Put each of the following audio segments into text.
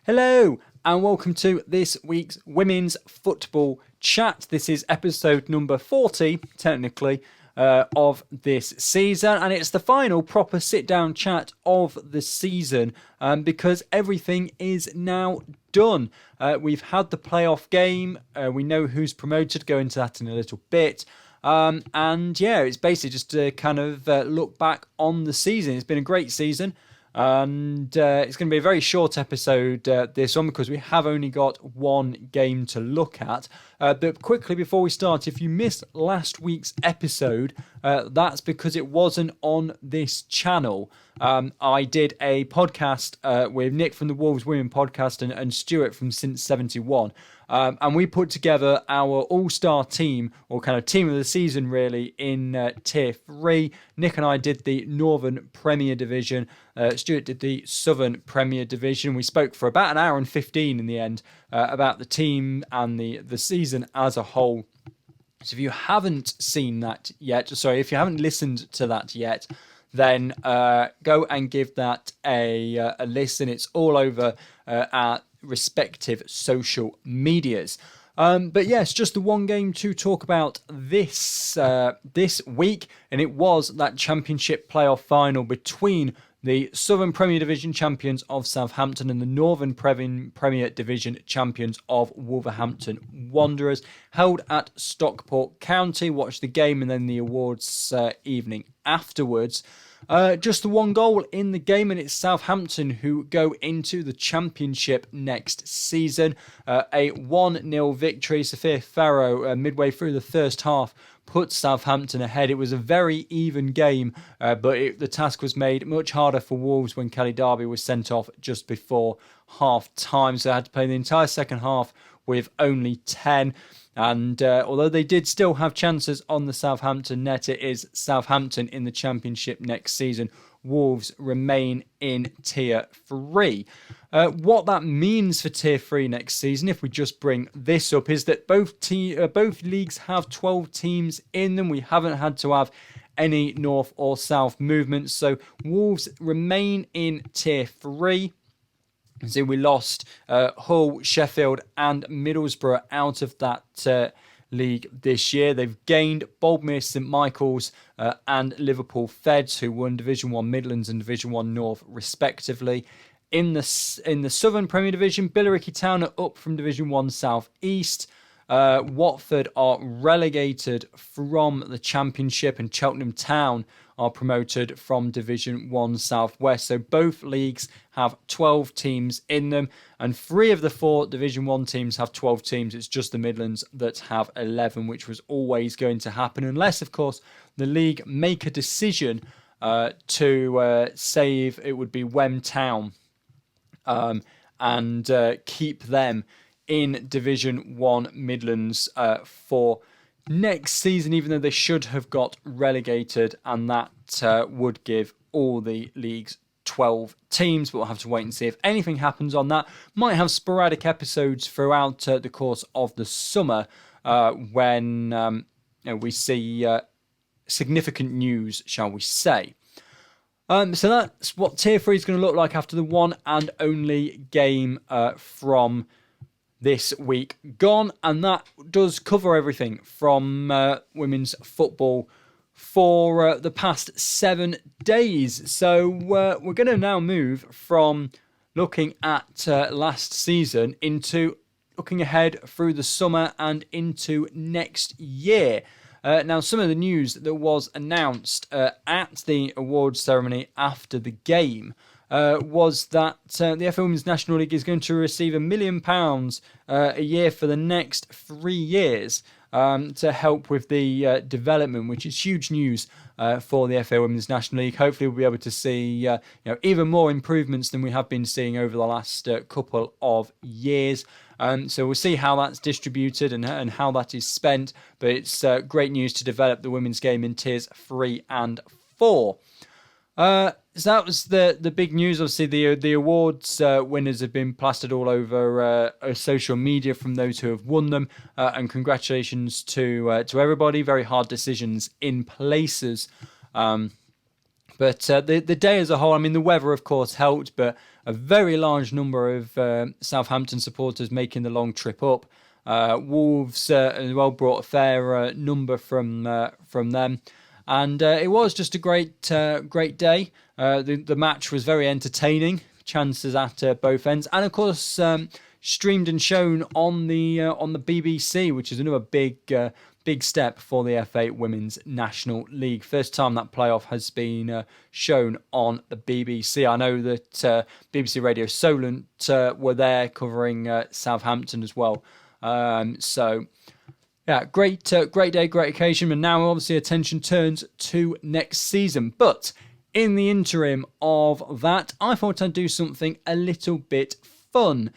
Hello and welcome to this week's Women's Football Chat. This is episode number 40, technically, of this season, and it's the final proper sit-down chat of the season because everything is now done. We've had the playoff game. We know who's promoted. Go into that in a little bit. And yeah, it's basically just to kind of look back on the season. It's been a great season. And it's going to be a very short episode, this one, because we have only got one game to look at. But quickly before we start, if you missed last week's episode, that's because it wasn't on this channel. I did a podcast with Nick from the Wolves Women podcast and Stuart from Since 71. And we put together our all-star team, or kind of team of the season, really, in Tier 3. Nick and I did the Northern Premier Division. Stuart did the Southern Premier Division. We spoke for about an hour and 15 in the end about the team and the season as a whole. So if you haven't seen that yet, if you haven't listened to that yet, then go and give that a listen. It's all over our respective social medias. But yes, just the one game to talk about this week, and it was that Championship playoff final between the Southern Premier Division champions of Southampton and the Northern Premier Division champions of Wolverhampton Wanderers, held at Stockport County. Watched the game and then the awards evening afterwards. Just the one goal in the game, and it's Southampton who go into the Championship next season. A 1-0 victory. Sophia Farrow, midway through the first half, put Southampton ahead. It was a very even game, but the task was made much harder for Wolves when Kelly Darby was sent off just before half-time. So they had to play the entire second half with only 10. And although they did still have chances on the Southampton net, it is Southampton in the Championship next season. Wolves remain in Tier 3. What that means for Tier 3 next season, if we just bring this up, is that both leagues have 12 teams in them. We haven't had to have any north or south movements. So Wolves remain in Tier 3. So we lost Hull, Sheffield and Middlesbrough out of that league this year. They've gained Boldmere, St Michael's and Liverpool Feds, who won Division 1 Midlands and Division 1 North respectively. In the Southern Premier Division, Billericay Town are up from Division 1 South East. Watford are relegated from the Championship, and Cheltenham Town are promoted from Division 1 South West. So both leagues have 12 teams in them, and 3 of the 4 Division 1 teams have 12 teams. It's just the Midlands that have 11, which was always going to happen, unless, of course, the league make a decision to save, it would be Wem Town, and keep them in Division 1 Midlands for next season, even though they should have got relegated, and that would give all the leagues 12 teams, but we'll have to wait and see if anything happens on that. Might have sporadic episodes throughout the course of the summer when we see significant news, shall we say. So that's what Tier 3 is going to look like after the one and only game from this week gone, and that does cover everything from women's football for the past 7 days. So we're going to now move from looking at last season into looking ahead through the summer and into next year. Now, some of the news that was announced at the awards ceremony after the game was that the FA Women's National League is going to receive £1 million a year for the next 3 years to help with the development, which is huge news for the FA Women's National League. Hopefully we'll be able to see even more improvements than we have been seeing over the last couple of years. So we'll see how that's distributed and how that is spent. But it's great news to develop the women's game in tiers 3 and 4. So that was the big news. Obviously, the awards winners have been plastered all over social media from those who have won them. And congratulations to everybody. Very hard decisions in places. But the day as a whole, I mean, the weather, of course, helped. But a very large number of Southampton supporters making the long trip up. Wolves as well brought a fair number from them. And it was just a great day. The match was very entertaining, chances at both ends. And of course, streamed and shown on the BBC, which is another big step for the F8 Women's National League. First time that playoff has been shown on the BBC. I know that BBC Radio Solent were there covering Southampton as well. So, yeah, great day, great occasion. And now, obviously, attention turns to next season. But in the interim of that, I thought I'd do something a little bit fun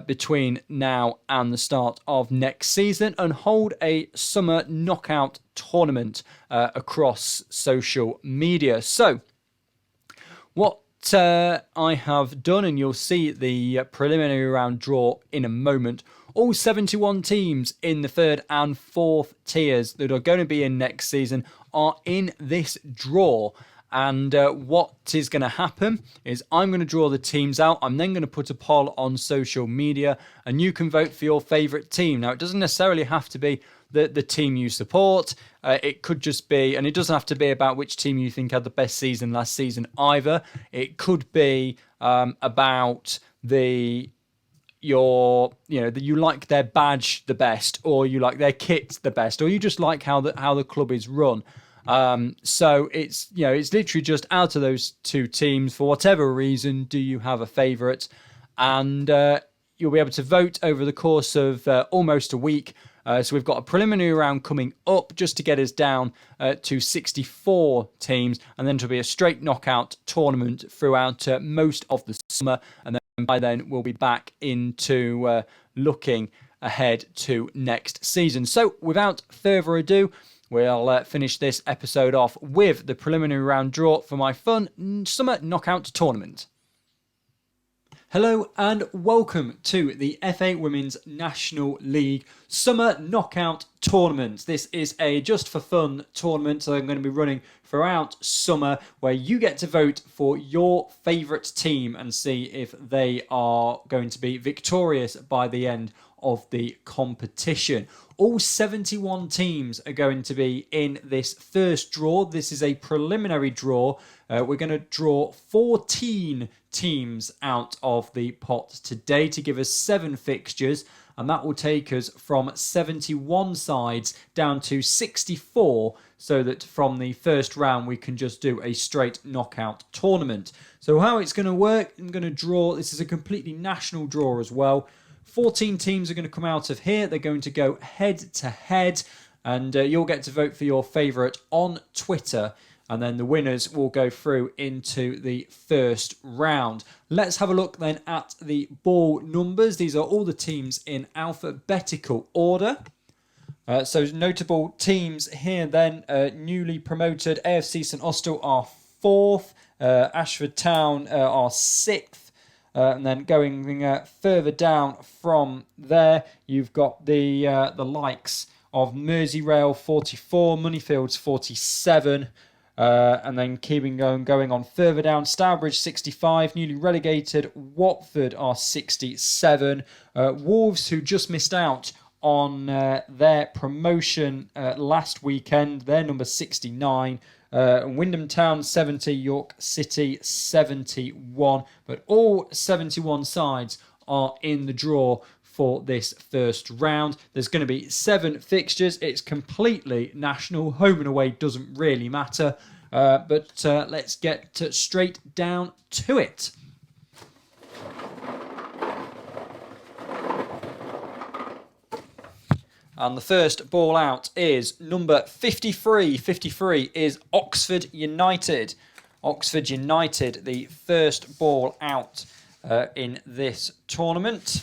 between now and the start of next season and hold a summer knockout tournament across social media. So, what I have done, and you'll see the preliminary round draw in a moment, all 71 teams in the third and fourth tiers that are going to be in next season are in this draw. And what is going to happen is I'm going to draw the teams out. I'm then going to put a poll on social media and you can vote for your favourite team. Now, it doesn't necessarily have to be the team you support. It could just be, and it doesn't have to be about which team you think had the best season last season either. It could be about you like their badge the best, or you like their kit the best, or you just like how the club is run. So it's literally just out of those two teams, for whatever reason, do you have a favourite? And you'll be able to vote over the course of almost a week. So we've got a preliminary round coming up just to get us down to 64 teams, and then it'll be a straight knockout tournament throughout most of the summer, and then by then we'll be back into looking ahead to next season. So without further ado, we'll finish this episode off with the preliminary round draw for my fun summer knockout tournament. Hello and welcome to the F8 Women's National League Summer Knockout Tournament. This is a just for fun tournament that I'm going to be running throughout summer, where you get to vote for your favourite team and see if they are going to be victorious by the end of the competition. All 71 teams are going to be in this first draw. This is a preliminary draw. We're going to draw 14 teams out of the pot today to give us 7 fixtures, and that will take us from 71 sides down to 64, so that from the first round we can just do a straight knockout tournament. So how it's going to work, I'm going to draw, this is a completely national draw as well. 14 teams are going to come out of here. They're going to go head to head, and you'll get to vote for your favourite on Twitter, and then the winners will go through into the first round. Let's have a look then at the ball numbers. These are all the teams in alphabetical order. So notable teams here then, newly promoted AFC St Austell are 4th, Ashford Town are 6th, and then going further down from there, you've got the likes of Merseyrail 44, Moneyfields 47, and then keeping going on further down, Stourbridge 65, newly relegated Watford are 67, Wolves, who just missed out on their promotion last weekend, they're number 69, Wyndham Town 70, York City 71, but all 71 sides are in the draw for this first round. There's going to be 7 fixtures. It's completely national. Home and away doesn't really matter. But let's get straight down to it. And the first ball out is number 53. 53 is Oxford United. Oxford United, the first ball out in this tournament.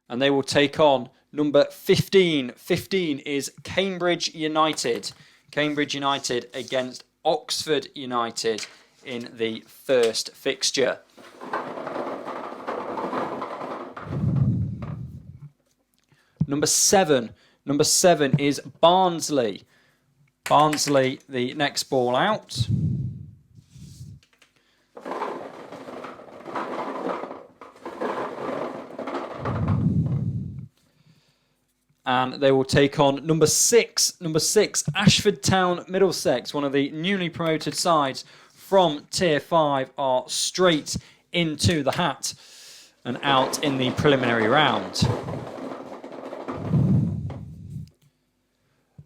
And they will take on number 15. 15 is Cambridge United. Cambridge United against Oxford United in the first fixture. Number 7. Number 7 is Barnsley. Barnsley, the next ball out. And they will take on number six, Ashford Town Middlesex, one of the newly promoted sides from Tier 5, are straight into the hat and out in the preliminary round.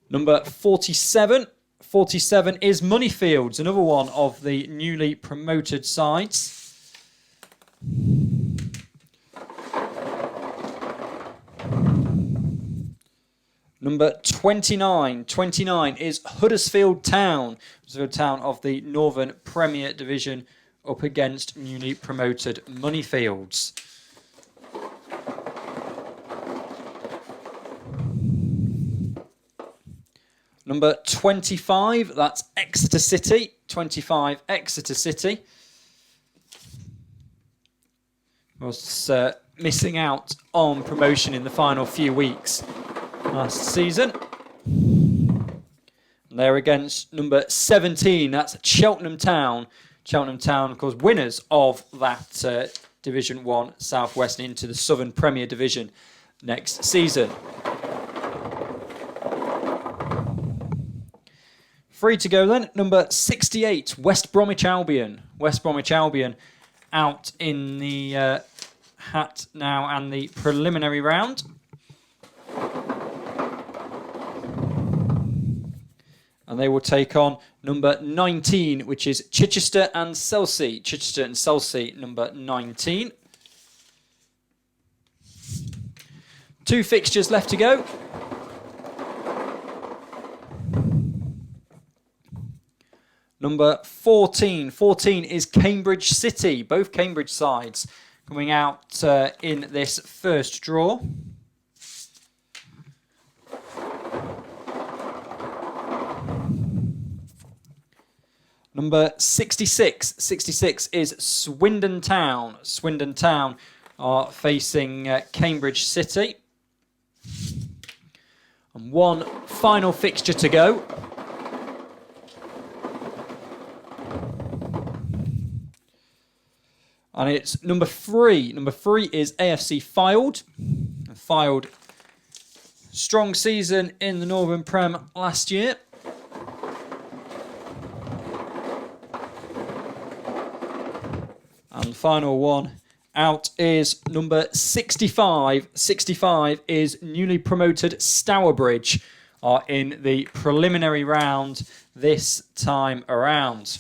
Number 47 is Moneyfields, another one of the newly promoted sides. Number 29 is Huddersfield Town. Huddersfield Town of the Northern Premier Division up against newly promoted Moneyfields. Number 25, that's Exeter City. 25, Exeter City. Was missing out on promotion in the final few weeks last season. And they're against number 17, that's Cheltenham Town. Cheltenham Town, of course, winners of that Division 1 South West into the Southern Premier Division next season. Free to go then, number 68, West Bromwich Albion. West Bromwich Albion out in the hat now and the preliminary round. And they will take on number 19, which is Chichester and Chelsea. Chichester and Chelsea, number 19. 2 fixtures left to go. Number 14 is Cambridge City. Both Cambridge sides coming out in this first draw. Number 66 is Swindon Town. Swindon Town are facing Cambridge City. And one final fixture to go. And it's number 3. Number 3 is AFC Fylde. Fylde, strong season in the Northern Prem last year. And the final one out is number 65. 65 is newly promoted Stourbridge, are in the preliminary round this time around.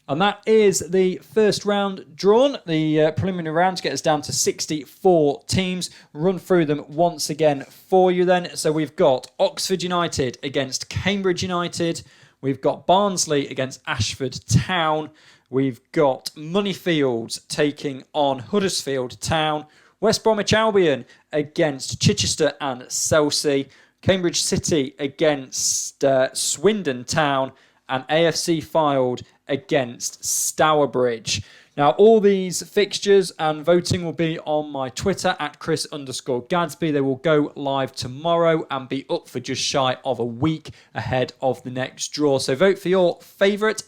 And that is the first round drawn. The preliminary rounds get us down to 64 teams. Run through them once again for you then. So we've got Oxford United against Cambridge United. We've got Barnsley against Ashford Town. We've got Moneyfields taking on Huddersfield Town. West Bromwich Albion against Chichester and Chelsea. Cambridge City against Swindon Town. And AFC Fylde against Stourbridge. Now, all these fixtures and voting will be on my Twitter at Chris_Gadsby. They will go live tomorrow and be up for just shy of a week ahead of the next draw. So vote for your favourite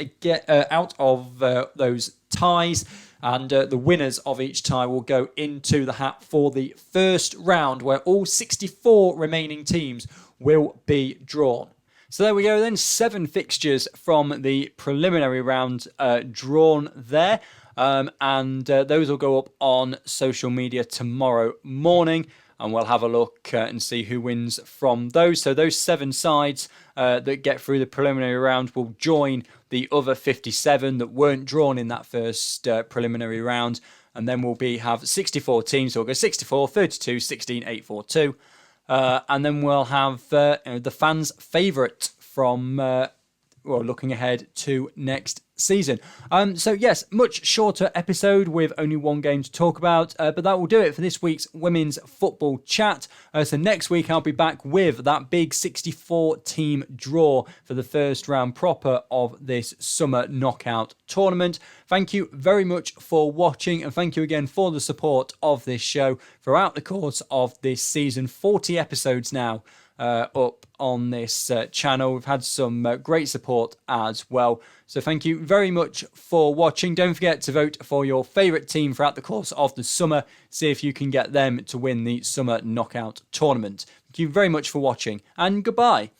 out of those ties. And the winners of each tie will go into the hat for the first round, where all 64 remaining teams will be drawn. So there we go then, 7 fixtures from the preliminary round drawn there. And those will go up on social media tomorrow morning. And we'll have a look and see who wins from those. So those 7 sides that get through the preliminary round will join the other 57 that weren't drawn in that first preliminary round. And then we'll have 64 teams. So we'll go 64, 32, 16, 8, 4, 2. And then we'll have the fans' favourite from looking ahead to next season. So yes, much shorter episode with only one game to talk about, but that will do it for this week's Women's Football Chat. So next week I'll be back with that big 64 team draw for the first round proper of this summer knockout tournament. Thank you very much for watching, and thank you again for the support of this show throughout the course of this season. 40 episodes now up on this channel. We've had some great support as well. So thank you very much for watching. Don't forget to vote for your favourite team throughout the course of the summer. See if you can get them to win the summer knockout tournament. Thank you very much for watching, and goodbye.